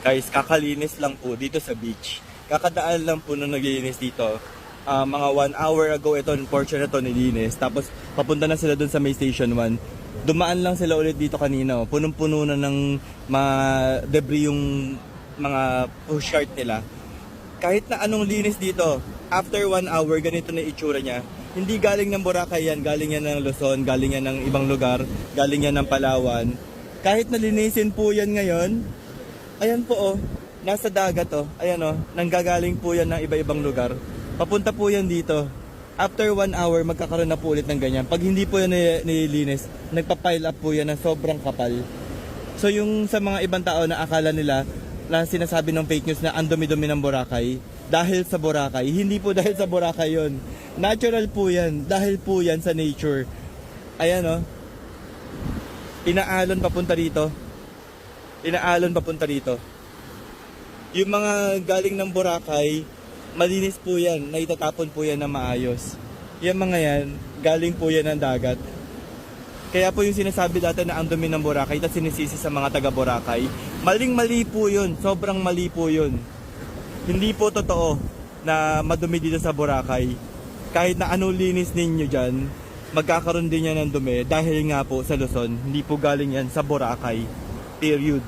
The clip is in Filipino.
Guys, kakalinis lang po dito sa beach. Kakadaan lang po nung naglilinis dito. Mga 1 hour ago, ito, portion na to nilinis. Tapos, papunta na sila dun sa may station 1. Dumaan lang sila ulit dito kanina. Oh. Punong-puno na ng mga debris yung mga push cart nila. Kahit na anong linis dito, after 1 hour, ganito na itsura niya. Hindi galing ng Boracay yan, galing yan ng Luzon, galing yan ng ibang lugar, galing yan ng Palawan. Kahit nalinisin po yan ngayon, ayan po oh, nasa dagat oh. Ayan oh, nanggagaling po yan ng iba-ibang lugar. Papunta po yan dito. After 1 hour, magkakaroon na po ulit ng ganyan. Pag hindi po yan nililinis, nagpa-pile up po yan ng sobrang kapal. So yung sa mga ibang tao na akala nila na sinasabi ng fake news na ang dumi-dumi ng Boracay, dahil sa Boracay, hindi po dahil sa Boracay yon. Natural po yan, dahil po yan sa nature. Ayan oh, inaalon papunta rito. Inaalon papunta rito. Yung mga galing ng Boracay, malinis po yan, naitatapon po yan na maayos. Yung mga yan, galing po yan ng dagat. Kaya po yung sinasabi dati na ang dumi ng Boracay, tapos sinisisi sa mga taga Boracay, maling-mali po yun, sobrang mali po yun. Hindi po totoo na madumi dito sa Boracay. Kahit na anong linis ninyo dyan, magkakaroon din yan ng dumi dahil nga po sa Luzon, hindi po galing yan sa Boracay. Period.